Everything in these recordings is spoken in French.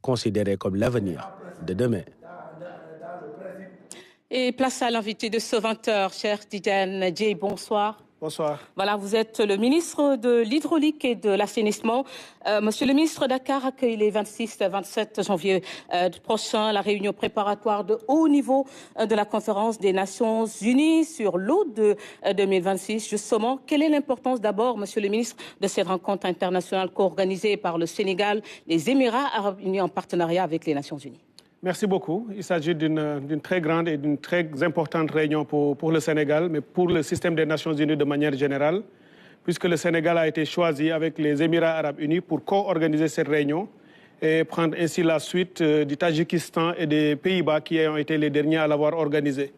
considéré comme l'avenir de demain. Et place à l'invité de ce 20h, cher Tidiane Dièye, bonsoir. Bonsoir. Voilà, vous êtes le ministre de l'Hydraulique et de l'Assainissement. Monsieur le ministre, Dakar accueille les 26 et 27 janvier prochain la réunion préparatoire de haut niveau de la conférence des Nations Unies sur l'eau de 2026. Justement, quelle est l'importance d'abord, monsieur le ministre, de cette rencontre internationale co-organisée par le Sénégal, les Émirats arabes unis en partenariat avec les Nations Unies? Merci beaucoup. Il s'agit d'une très grande et d'une très importante réunion pour le Sénégal, mais pour le système des Nations Unies de manière générale, puisque le Sénégal a été choisi avec les Émirats arabes unis pour co-organiser cette réunion et prendre ainsi la suite du Tadjikistan et des Pays-Bas qui ont été les derniers à l'avoir organisée.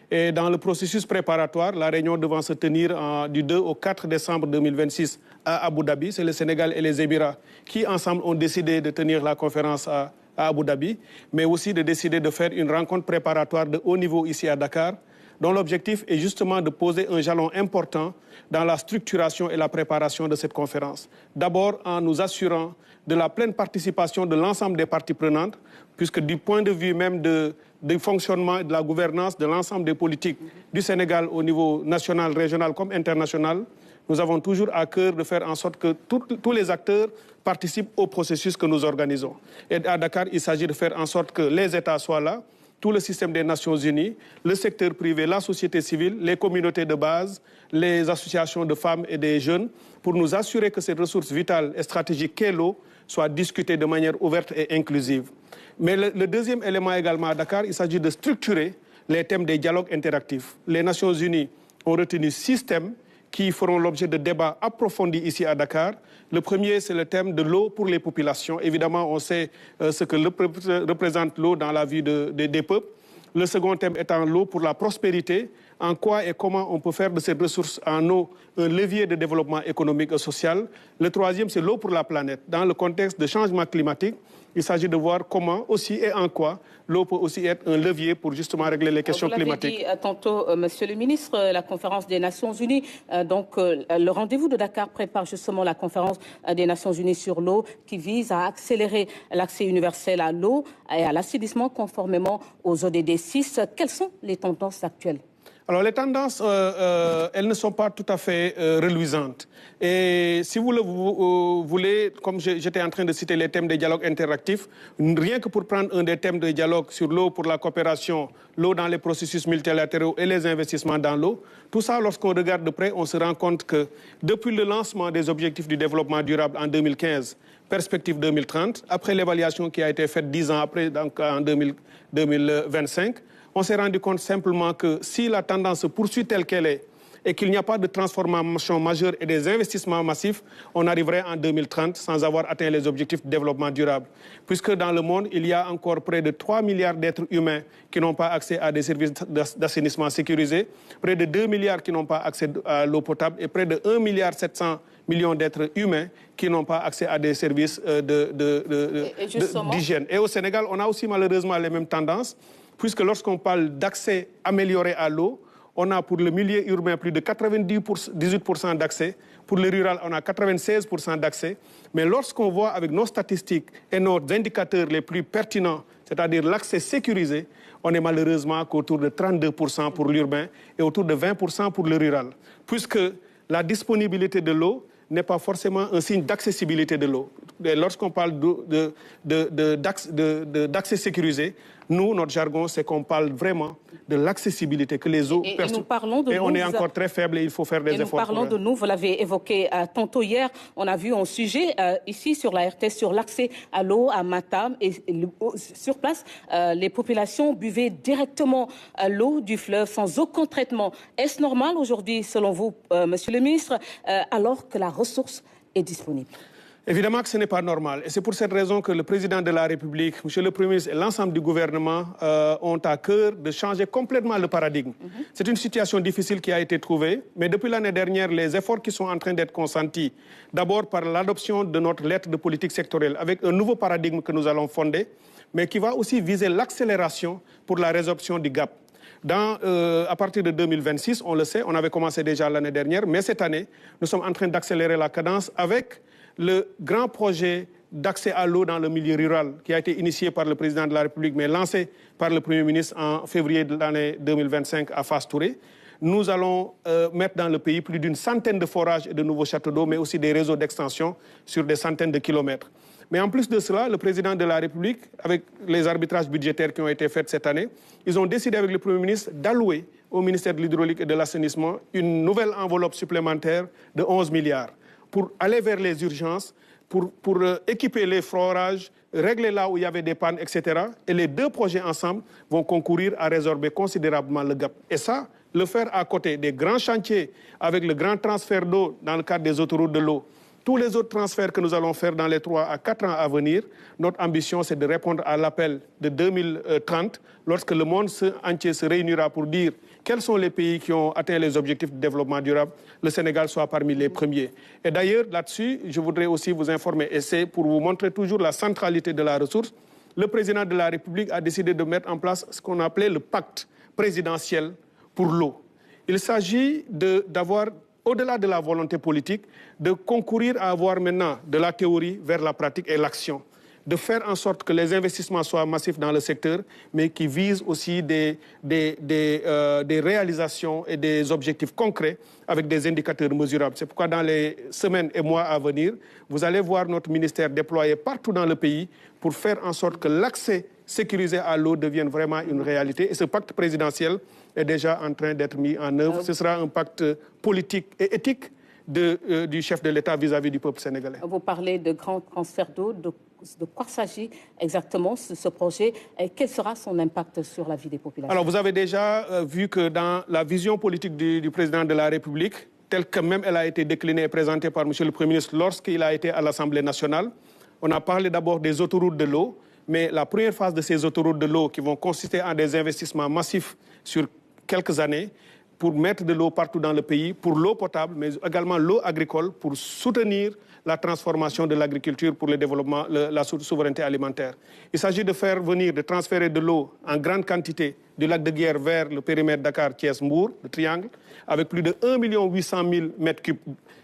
Et dans le processus préparatoire, la réunion devant se tenir du 2 au 4 décembre 2026 à Abu Dhabi, c'est le Sénégal et les Émirats qui ensemble ont décidé de tenir la conférence à Abu Dhabi, mais aussi de décider de faire une rencontre préparatoire de haut niveau ici à Dakar, dont l'objectif est justement de poser un jalon important dans la structuration et la préparation de cette conférence. D'abord en nous assurant de la pleine participation de l'ensemble des parties prenantes, puisque du point de vue même du fonctionnement et de la gouvernance de l'ensemble des politiques du Sénégal au niveau national, régional comme international, nous avons toujours à cœur de faire en sorte que tous les acteurs participent au processus que nous organisons. Et à Dakar, il s'agit de faire en sorte que les États soient là, tout le système des Nations Unies, le secteur privé, la société civile, les communautés de base, les associations de femmes et des jeunes, pour nous assurer que cette ressource vitale et stratégique qu'est l'eau soit discutée de manière ouverte et inclusive. Mais le deuxième élément également à Dakar, il s'agit de structurer les thèmes des dialogues interactifs. Les Nations Unies ont retenu 6 thèmes qui feront l'objet de débats approfondis ici à Dakar. Le premier, c'est le thème de l'eau pour les populations. Évidemment, on sait ce que représente l'eau dans la vie des peuples. Le second thème étant l'eau pour la prospérité, en quoi et comment on peut faire de cette ressource en eau un levier de développement économique et social. Le troisième, c'est l'eau pour la planète. Dans le contexte de changement climatique, il s'agit de voir comment aussi et en quoi l'eau peut aussi être un levier pour justement régler les questions climatiques. Vous l'avez dit tantôt, monsieur le ministre, la conférence des Nations Unies, le rendez-vous de Dakar prépare justement la conférence des Nations Unies sur l'eau qui vise à accélérer l'accès universel à l'eau et à l'assainissement conformément aux ODD 6. Quelles sont les tendances actuelles ? Alors les tendances, elles ne sont pas tout à fait reluisantes. Et si vous le voulez, comme j'étais en train de citer les thèmes des dialogues interactifs, rien que pour prendre un des thèmes de dialogue sur l'eau pour la coopération, l'eau dans les processus multilatéraux et les investissements dans l'eau, tout ça, lorsqu'on regarde de près, on se rend compte que depuis le lancement des objectifs du développement durable en 2015, perspective 2030, après l'évaluation qui a été faite 10 ans après, donc en 2025, on s'est rendu compte simplement que si la tendance se poursuit telle qu'elle est et qu'il n'y a pas de transformation majeure et des investissements massifs, on arriverait en 2030 sans avoir atteint les objectifs de développement durable. Puisque dans le monde, il y a encore près de 3 milliards d'êtres humains qui n'ont pas accès à des services d'assainissement sécurisés, près de 2 milliards qui n'ont pas accès à l'eau potable et près de 1,7 milliard d'êtres humains qui n'ont pas accès à des services d'hygiène. Et au Sénégal, on a aussi malheureusement les mêmes tendances, puisque lorsqu'on parle d'accès amélioré à l'eau, on a pour le milieu urbain plus de 98% d'accès. Pour le rural, on a 96% d'accès. Mais lorsqu'on voit avec nos statistiques et nos indicateurs les plus pertinents, c'est-à-dire l'accès sécurisé, on est malheureusement qu'autour de 32% pour l'urbain et autour de 20% pour le rural. Puisque la disponibilité de l'eau n'est pas forcément un signe d'accessibilité de l'eau. Lorsqu'on parle d'accès sécurisé, nous, notre jargon, c'est qu'on parle vraiment de l'accessibilité, que les eaux... Et nous parlons de on est encore très faible et il faut faire des efforts. Nous parlons de nous, vous l'avez évoqué tantôt hier, on a vu un sujet ici sur la RTS sur l'accès à l'eau à Matam. Et sur place, les populations buvaient directement l'eau du fleuve sans aucun traitement. Est-ce normal aujourd'hui, selon vous, monsieur le ministre, alors que la ressource est disponible ? Évidemment que ce n'est pas normal. Et c'est pour cette raison que le président de la République, monsieur le Premier ministre et l'ensemble du gouvernement ont à cœur de changer complètement le paradigme. C'est une situation difficile qui a été trouvée, mais depuis l'année dernière, les efforts qui sont en train d'être consentis, d'abord par l'adoption de notre lettre de politique sectorielle, avec un nouveau paradigme que nous allons fonder, mais qui va aussi viser l'accélération pour la résorption du gap. À partir de 2026, on le sait, on avait commencé déjà l'année dernière, mais cette année, nous sommes en train d'accélérer la cadence avec le grand projet d'accès à l'eau dans le milieu rural qui a été initié par le président de la République, mais lancé par le Premier ministre en février de l'année 2025 à Fass Touré. Nous allons mettre dans le pays plus d'une centaine de forages et de nouveaux châteaux d'eau, mais aussi des réseaux d'extension sur des centaines de kilomètres. Mais en plus de cela, le président de la République, avec les arbitrages budgétaires qui ont été faits cette année, ils ont décidé avec le Premier ministre d'allouer au ministère de l'Hydraulique et de l'Assainissement une nouvelle enveloppe supplémentaire de 11 milliards pour aller vers les urgences, pour équiper les forages, régler là où il y avait des pannes, etc. Et les deux projets ensemble vont concourir à résorber considérablement le gap. Et ça, le faire à côté des grands chantiers avec le grand transfert d'eau dans le cadre des autoroutes de l'eau, tous les autres transferts que nous allons faire dans les 3 à 4 ans à venir, notre ambition, c'est de répondre à l'appel de 2030, lorsque le monde entier se réunira pour dire quels sont les pays qui ont atteint les objectifs de développement durable, le Sénégal soit parmi les premiers. Et d'ailleurs, là-dessus, je voudrais aussi vous informer, et c'est pour vous montrer toujours la centralité de la ressource, le président de la République a décidé de mettre en place ce qu'on appelait le pacte présidentiel pour l'eau. Il s'agit d'avoir, au-delà de la volonté politique, de concourir à avoir maintenant de la théorie vers la pratique et l'action, de faire en sorte que les investissements soient massifs dans le secteur, mais qui visent aussi des réalisations et des objectifs concrets avec des indicateurs mesurables. C'est pourquoi dans les semaines et mois à venir, vous allez voir notre ministère déployé partout dans le pays pour faire en sorte que l'accès sécurisé à l'eau devienne vraiment une réalité. Et ce pacte présidentiel est déjà en train d'être mis en œuvre. Ce sera un pacte politique et éthique du chef de l'État vis-à-vis du peuple sénégalais. Vous parlez de grands transferts d'eau, de quoi s'agit exactement ce projet et quel sera son impact sur la vie des populations? Alors vous avez déjà vu que dans la vision politique du président de la République, telle que même elle a été déclinée et présentée par M. le Premier ministre lorsqu'il a été à l'Assemblée nationale, on a parlé d'abord des autoroutes de l'eau, mais la première phase de ces autoroutes de l'eau qui vont consister en des investissements massifs sur quelques années, pour mettre de l'eau partout dans le pays, pour l'eau potable, mais également l'eau agricole, pour soutenir la transformation de l'agriculture pour le développement, la souveraineté alimentaire. Il s'agit de faire venir, de transférer de l'eau en grande quantité du lac de Guiers vers le périmètre Dakar-Thiès-Mbour, le triangle, avec plus de 1 800 000 mètres cubes.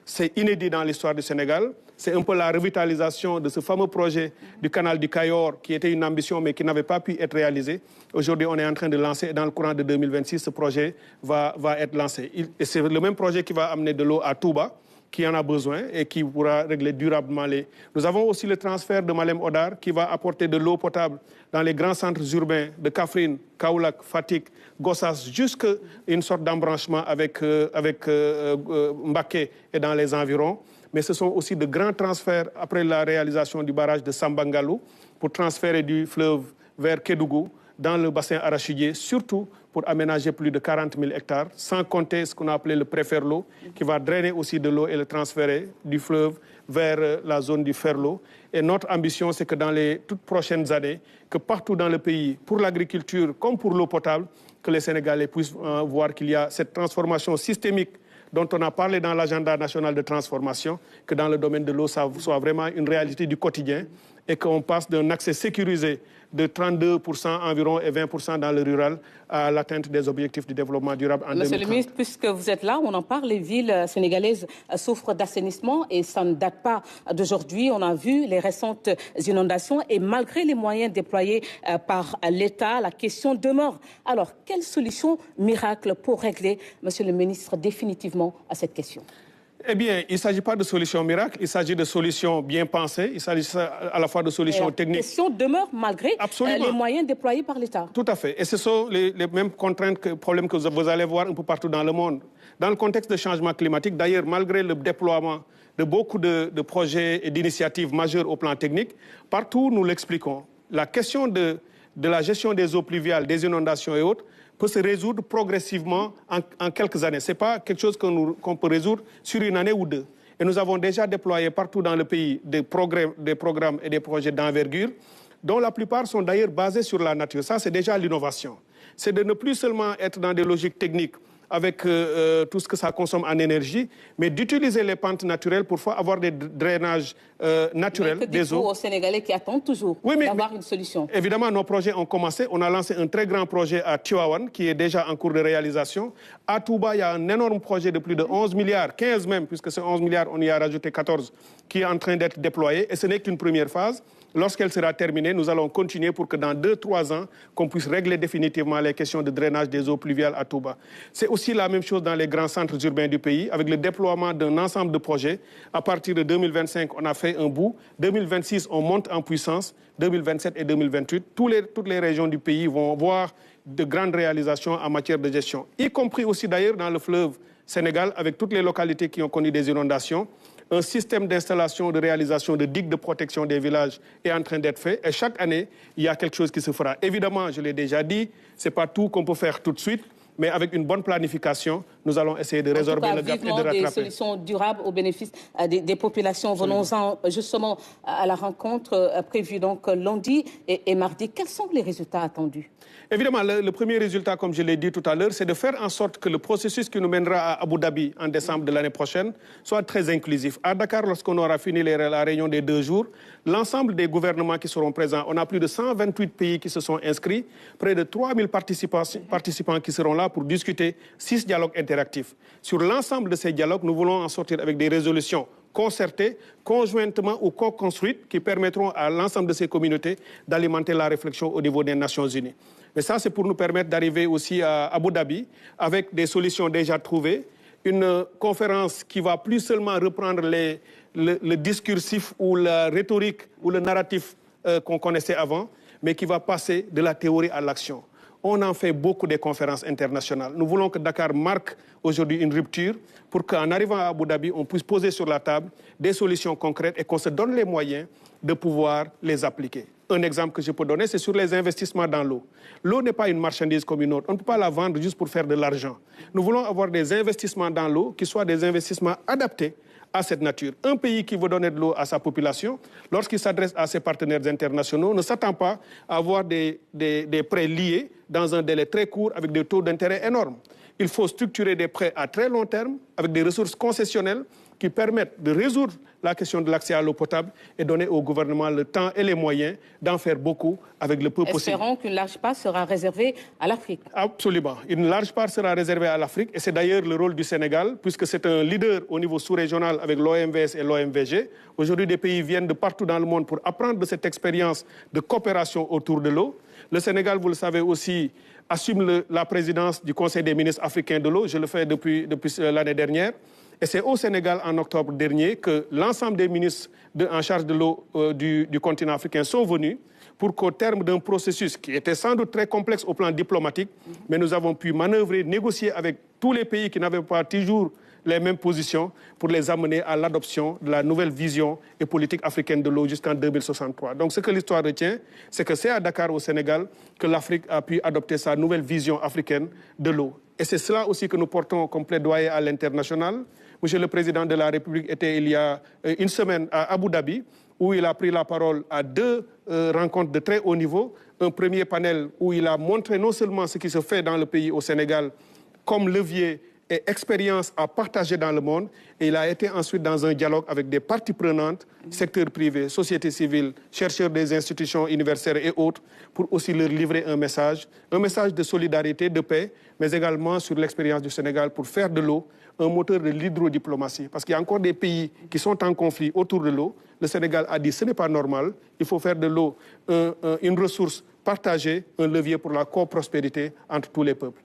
C'est inédit dans l'histoire du Sénégal. C'est un peu la revitalisation de ce fameux projet du canal du Cayor, qui était une ambition mais qui n'avait pas pu être réalisé. Aujourd'hui, on est en train de lancer, et dans le courant de 2026, ce projet va être lancé. Et c'est le même projet qui va amener de l'eau à Touba, qui en a besoin et qui pourra régler durablement les... Nous avons aussi le transfert de Malem Hodar, qui va apporter de l'eau potable dans les grands centres urbains de Kaffrine, Kaolack, Fatick, Gossas, jusqu'à une sorte d'embranchement avec Mbacké et dans les environs. Mais ce sont aussi de grands transferts après la réalisation du barrage de Sambangalou pour transférer du fleuve vers Kédougou dans le bassin arachidier, surtout pour aménager plus de 40 000 hectares, sans compter ce qu'on a appelé le Préferlo, qui va drainer aussi de l'eau et le transférer du fleuve vers la zone du Ferlo. Et notre ambition, c'est que dans les toutes prochaines années, que partout dans le pays, pour l'agriculture comme pour l'eau potable, que les Sénégalais puissent voir qu'il y a cette transformation systémique dont on a parlé dans l'agenda national de transformation, que dans le domaine de l'eau, ça soit vraiment une réalité du quotidien et qu'on passe d'un accès sécurisé de 32% environ et 20% dans le rural à l'atteinte des objectifs du développement durable en 2030. Monsieur le ministre, puisque vous êtes là, on en parle, les villes sénégalaises souffrent d'assainissement et ça ne date pas d'aujourd'hui. On a vu les récentes inondations et malgré les moyens déployés par l'État, la question demeure. Alors, quelle solution miracle pour régler, monsieur le ministre, définitivement à cette question? Eh bien, il ne s'agit pas de solutions miracles, il s'agit de solutions bien pensées, il s'agit à la fois de solutions techniques. La question demeure malgré les moyens déployés par l'État. Tout à fait. Et ce sont les mêmes contraintes, problèmes que vous allez voir un peu partout dans le monde. Dans le contexte de changement climatique, d'ailleurs, malgré le déploiement de beaucoup de projets et d'initiatives majeures au plan technique, partout nous l'expliquons. La question de la gestion des eaux pluviales, des inondations et autres, peut se résoudre progressivement en quelques années. Ce n'est pas quelque chose qu'on peut résoudre sur une année ou deux. Et nous avons déjà déployé partout dans le pays des programmes et des projets d'envergure, dont la plupart sont d'ailleurs basés sur la nature. Ça, c'est déjà l'innovation. C'est de ne plus seulement être dans des logiques techniques avec tout ce que ça consomme en énergie, mais d'utiliser les pentes naturelles pour avoir des drainages naturels des eaux. Aux Sénégalais qui attendent toujours d'avoir une solution. Évidemment, nos projets ont commencé. On a lancé un très grand projet à Tivaouane qui est déjà en cours de réalisation. À Touba, il y a un énorme projet de plus de 11 milliards, 15 même, puisque c'est 11 milliards, on y a rajouté 14, qui est en train d'être déployé. Et ce n'est qu'une première phase. Lorsqu'elle sera terminée, nous allons continuer pour que dans 2-3 ans, qu'on puisse régler définitivement les questions de drainage des eaux pluviales à Touba. C'est aussi la même chose dans les grands centres urbains du pays, avec le déploiement d'un ensemble de projets. À partir de 2025, on a fait un bout. 2026, on monte en puissance. 2027 et 2028, toutes les régions du pays vont voir de grandes réalisations en matière de gestion, y compris aussi d'ailleurs dans le fleuve Sénégal, avec toutes les localités qui ont connu des inondations. Un système d'installation, de réalisation de digues de protection des villages est en train d'être fait. Et chaque année, il y a quelque chose qui se fera. Évidemment, je l'ai déjà dit, ce n'est pas tout qu'on peut faire tout de suite. Mais avec une bonne planification, nous allons essayer de résorber le gap et de rattraper. Des solutions durables au bénéfice des populations. Venons-en justement à la rencontre prévue donc lundi et mardi. Quels sont les résultats attendus? Évidemment, le premier résultat, comme je l'ai dit tout à l'heure, c'est de faire en sorte que le processus qui nous mènera à Abu Dhabi en décembre de l'année prochaine soit très inclusif. À Dakar, lorsqu'on aura fini la réunion des 2 jours, l'ensemble des gouvernements qui seront présents, on a plus de 128 pays qui se sont inscrits, près de 3000 participants qui seront là pour discuter 6 dialogues interactifs. Sur l'ensemble de ces dialogues, nous voulons en sortir avec des résolutions concertées, conjointement ou co-construites, qui permettront à l'ensemble de ces communautés d'alimenter la réflexion au niveau des Nations Unies. Mais ça, c'est pour nous permettre d'arriver aussi à Abu Dhabi avec des solutions déjà trouvées, une conférence qui va plus seulement reprendre le discursif ou la rhétorique ou le narratif qu'on connaissait avant, mais qui va passer de la théorie à l'action. On en fait beaucoup des conférences internationales. Nous voulons que Dakar marque aujourd'hui une rupture pour qu'en arrivant à Abu Dhabi, on puisse poser sur la table des solutions concrètes et qu'on se donne les moyens de pouvoir les appliquer. Un exemple que je peux donner, c'est sur les investissements dans l'eau. L'eau n'est pas une marchandise comme une autre. On ne peut pas la vendre juste pour faire de l'argent. Nous voulons avoir des investissements dans l'eau qui soient des investissements adaptés à cette nature. Un pays qui veut donner de l'eau à sa population, lorsqu'il s'adresse à ses partenaires internationaux, ne s'attend pas à avoir des prêts liés dans un délai très court avec des taux d'intérêt énormes. Il faut structurer des prêts à très long terme avec des ressources concessionnelles qui permettent de résoudre la question de l'accès à l'eau potable et donner au gouvernement le temps et les moyens d'en faire beaucoup avec le peu possible. Espérons qu'une large part sera réservée à l'Afrique. Absolument. Une large part sera réservée à l'Afrique et c'est d'ailleurs le rôle du Sénégal puisque c'est un leader au niveau sous-régional avec l'OMVS et l'OMVG. Aujourd'hui, des pays viennent de partout dans le monde pour apprendre de cette expérience de coopération autour de l'eau. Le Sénégal, vous le savez aussi, assume la présidence du Conseil des ministres africains de l'eau. Je le fais depuis l'année dernière. Et c'est au Sénégal, en octobre dernier, que l'ensemble des ministres en charge de l'eau du continent africain sont venus pour qu'au terme d'un processus qui était sans doute très complexe au plan diplomatique, mais nous avons pu manœuvrer, négocier avec tous les pays qui n'avaient pas toujours les mêmes positions pour les amener à l'adoption de la nouvelle vision et politique africaine de l'eau jusqu'en 2063. Donc ce que l'histoire retient, c'est que c'est à Dakar, au Sénégal, que l'Afrique a pu adopter sa nouvelle vision africaine de l'eau. Et c'est cela aussi que nous portons comme plaidoyer à l'international. Monsieur le Président de la République était il y a une semaine à Abu Dhabi, où il a pris la parole à 2 rencontres de très haut niveau. Un premier panel où il a montré non seulement ce qui se fait dans le pays, au Sénégal, comme levier et expérience à partager dans le monde. Et il a été ensuite dans un dialogue avec des parties prenantes, secteur privé, société civile, chercheurs des institutions universitaires et autres, pour aussi leur livrer un message de solidarité, de paix, mais également sur l'expérience du Sénégal pour faire de l'eau un moteur de l'hydrodiplomatie. Parce qu'il y a encore des pays qui sont en conflit autour de l'eau. Le Sénégal a dit que ce n'est pas normal. Il faut faire de l'eau une ressource partagée, un levier pour la coprospérité entre tous les peuples.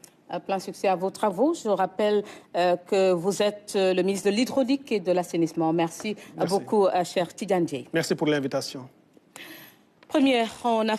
Plein succès à vos travaux. Je rappelle que vous êtes le ministre de l'Hydraulique et de l'Assainissement. Merci beaucoup, cher Tidiane Dièye. Merci pour l'invitation. Première en Afrique.